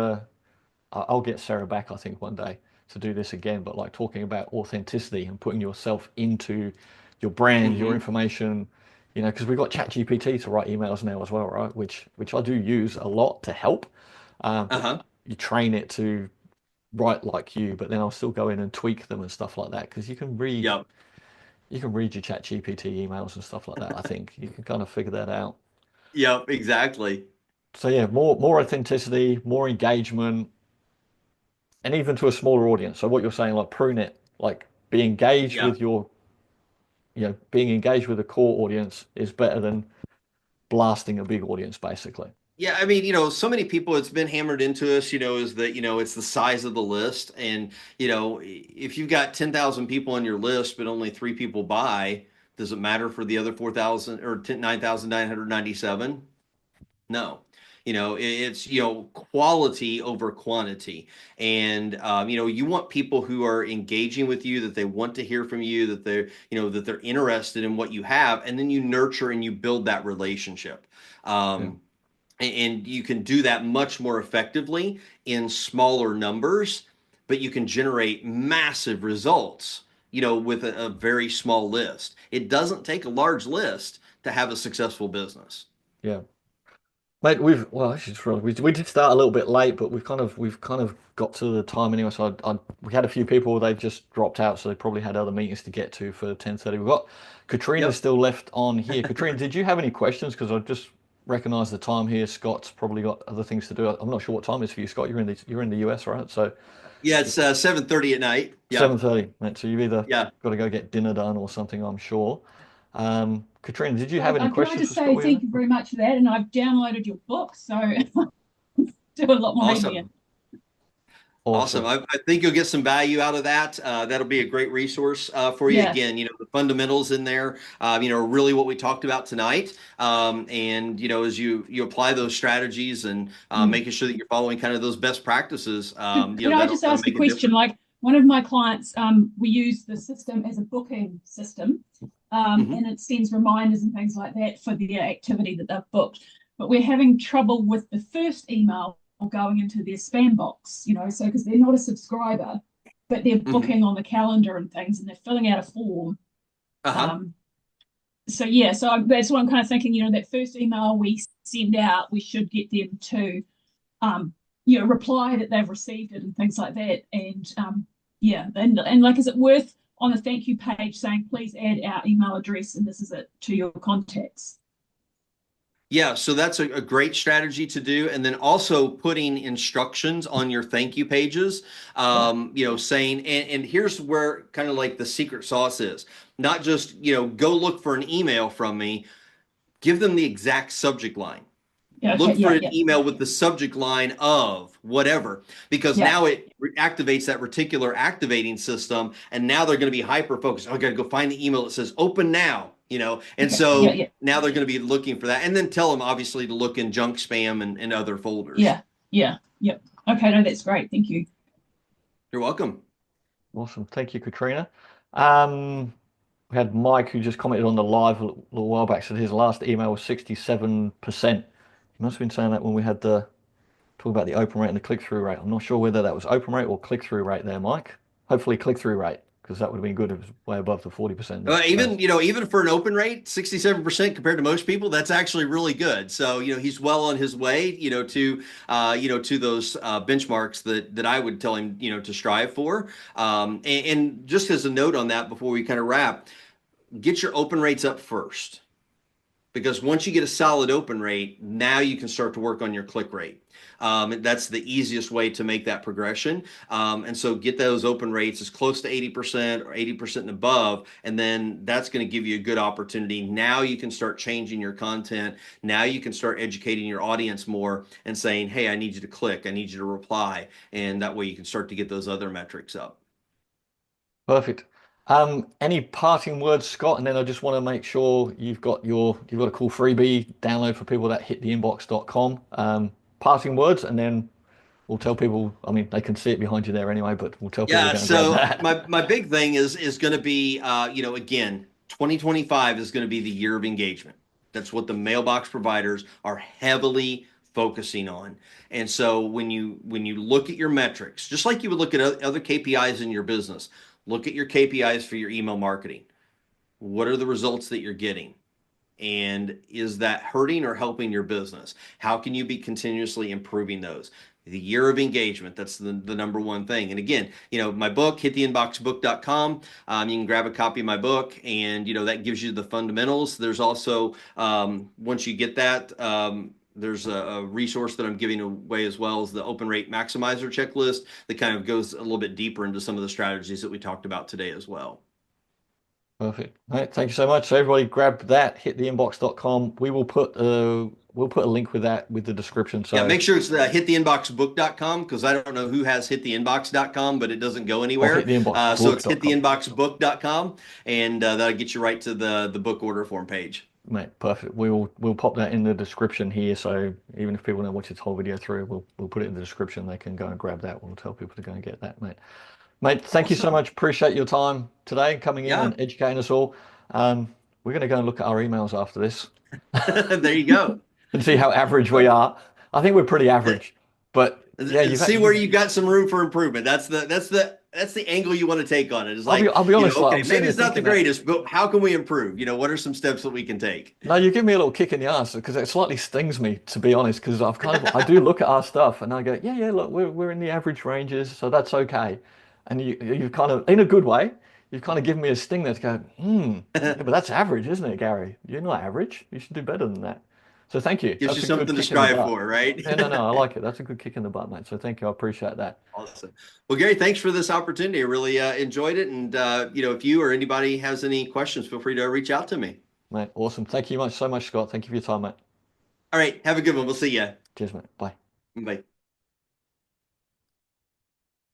I'll get Sarah back, I think, one day to do this again. But like talking about authenticity and putting yourself into your brand, your Hmm. information. Because we've got ChatGPT to write emails now as well, right? Which I do use a lot to help. But Uh-huh. you train it to write like you, but then I'll still go in and tweak them and stuff like that because Yep. you can read your chat GPT emails and stuff like that. I think you can kind of figure that out. Yep. Exactly. So yeah, more authenticity, more engagement, and even to a smaller audience. So what you're saying, like prune it, like be engaged Yeah. with being engaged with a core audience is better than blasting a big audience, basically. Yeah, I mean, so many people, it's been hammered into us, is that, it's the size of the list. And, if you've got 10,000 people on your list, but only three people buy, does it matter for the other 4,000 or 9,997? No. It's, quality over quantity. And, you want people who are engaging with you, that they want to hear from you, that they're interested in what you have. And then you nurture and you build that relationship. Yeah. Um, and you can do that much more effectively in smaller numbers, but you can generate massive results, with a very small list. It doesn't take a large list to have a successful business. Yeah. Mate, actually, it's really, we did start a little bit late, but we've kind of got to the time anyway. So we had a few people, they just dropped out, so they probably had other meetings to get to for 10:30. We've got Katrina Yep. still left on here. Katrina, did you have any questions? Because I just recognized the time here. Scott's probably got other things to do. I'm not sure what time it is for you, Scott. You're in the US, right? So. Yeah, it's 7:30 at night. Yeah. 7:30, mate. So you've either Yeah. got to go get dinner done or something, I'm sure. Katrina, did you So have any can I questions just for Scott? say thank you very much for that? And I've downloaded your book, so do a lot more reading it. Awesome. Awesome. Awesome. I think you'll get some value out of that. That'll be a great resource for you. Yeah. Again, the fundamentals in there, really what we talked about tonight. And, as you apply those strategies and Mm. making sure that you're following kind of those best practices, Could I just that'll ask a make a question? difference. Like one of my clients, we use the system as a booking system, Hmm. and it sends reminders and things like that for the activity that they've booked. But we're having trouble with the first email going into their spam box, so because they're not a subscriber, but they're Hmm. booking on the calendar and things, and they're filling out a form. Uh-huh. Um, so that's what I'm kind of thinking. That first email we send out, we should get them to um, reply that they've received it and things like that. And yeah, and like, is it worth on the thank you page saying, please add our email address and this is it to your contacts? Yeah, so that's a great strategy to do. And then also putting instructions on your thank you pages, Yeah. saying, and here's where kind of like the secret sauce is. Not just, go look for an email from me, give them the exact subject line. Yeah. Okay. Look for Yeah. an Yeah. email with the subject line of whatever, because Yeah. now it activates that reticular activating system, and now they're going to be hyper focused. Oh, I got to go find the email that says open now, and Okay. Yeah. so Yeah. now they're going to be looking for that, and then tell them obviously to look in junk spam and other folders. Yeah. Yeah. Yep. Okay. No, that's great. Thank you. You're welcome. Awesome. Thank you, Katrina. Um, we had Mike who just commented on the live a little while back, said his last email was 67%. He must have been saying that when we had the talk about the open rate and the click-through rate. I'm not sure whether that was open rate or click-through rate there, Mike. Hopefully click-through rate, because that would have been good if it was way above the 40% that Even even for an open rate, 67% compared to most people, that's actually really good. So he's well on his way to those benchmarks that I would tell him to strive for. And just as a note on that before we kind of wrap, get your open rates up first, because once you get a solid open rate, now you can start to work on your click rate. That's the easiest way to make that progression. And so get those open rates as close to 80% or 80% and above, and then that's going to give you a good opportunity. Now you can start changing your content. Now you can start educating your audience more and saying, hey, I need you to click, I need you to reply. And that way you can start to get those other metrics up. perfect. Any parting words, Scott? And then I just want to make sure you've got a cool freebie download for people that hit the inbox.com. Parting words, and then we'll tell people, I mean, they can see it behind you there anyway, but we'll tell people to Yeah, go and grab so that. my big thing is going to be again, 2025 is going to be the year of engagement. That's what the mailbox providers are heavily focusing on. And so when you look at your metrics, just like you would look at other KPIs in your business, look at your KPIs for your email marketing. What are the results that you're getting? And is that hurting or helping your business? How can you be continuously improving those? The year of engagement, that's the number one thing. And again, my book, hittheinboxbook.com. You can grab a copy of my book, and that gives you the fundamentals. There's also, once you get that, there's a resource that I'm giving away as well as the open rate maximizer checklist that kind of goes a little bit deeper into some of the strategies that we talked about today as well. Perfect. All right, thank you so much. So everybody grab that, hit the inbox.com. We'll put a link with that with the description. Yeah, So make sure it's hittheinboxbook.com, because I don't know who has hittheinbox.com, but it doesn't go I'll hit anywhere. the So it's inboxbook.com. hittheinboxbook.com, and that'll get you right to the book order form page. Mate, perfect. We'll pop that in the description here. So even if people don't watch this whole video through, we'll put it in the description. They can go and grab that. We'll tell people to go and get that, mate. Mate, thank you so Awesome. much. Appreciate your time today, coming in Yeah, and educating us all. We're going to go and look at our emails after this there you go. and see how average we are. I think we're pretty average, but yeah, And see where you got some room for improvement. That's the angle you want to take on it. Is like, I'll be honest, like, okay, I'm sitting maybe here it's not the thinking that. greatest, but how can we improve? What are some steps that we can take? No, you give me a little kick in the ass because it slightly stings me, to be honest, because I do look at our stuff and I go, yeah, yeah, look, we're in the average ranges, so that's okay. And you've kind of, in a good way, you've kind of given me a sting that's going, yeah, but that's average, isn't it, Gary? You're not average. You should do better than that. So thank you. Gives you That's a good something to kick in the strive butt. for, right? Yeah, no, I like it. That's a good kick in the butt, mate. So thank you. I appreciate that. Awesome. Well, Gary, thanks for this opportunity. I really enjoyed it. And, if you or anybody has any questions, feel free to reach out to me. Mate, awesome. Thank you so much, Scott. Thank you for your time, mate. All right. Have a good one. We'll see you. Cheers, mate. Bye. Bye.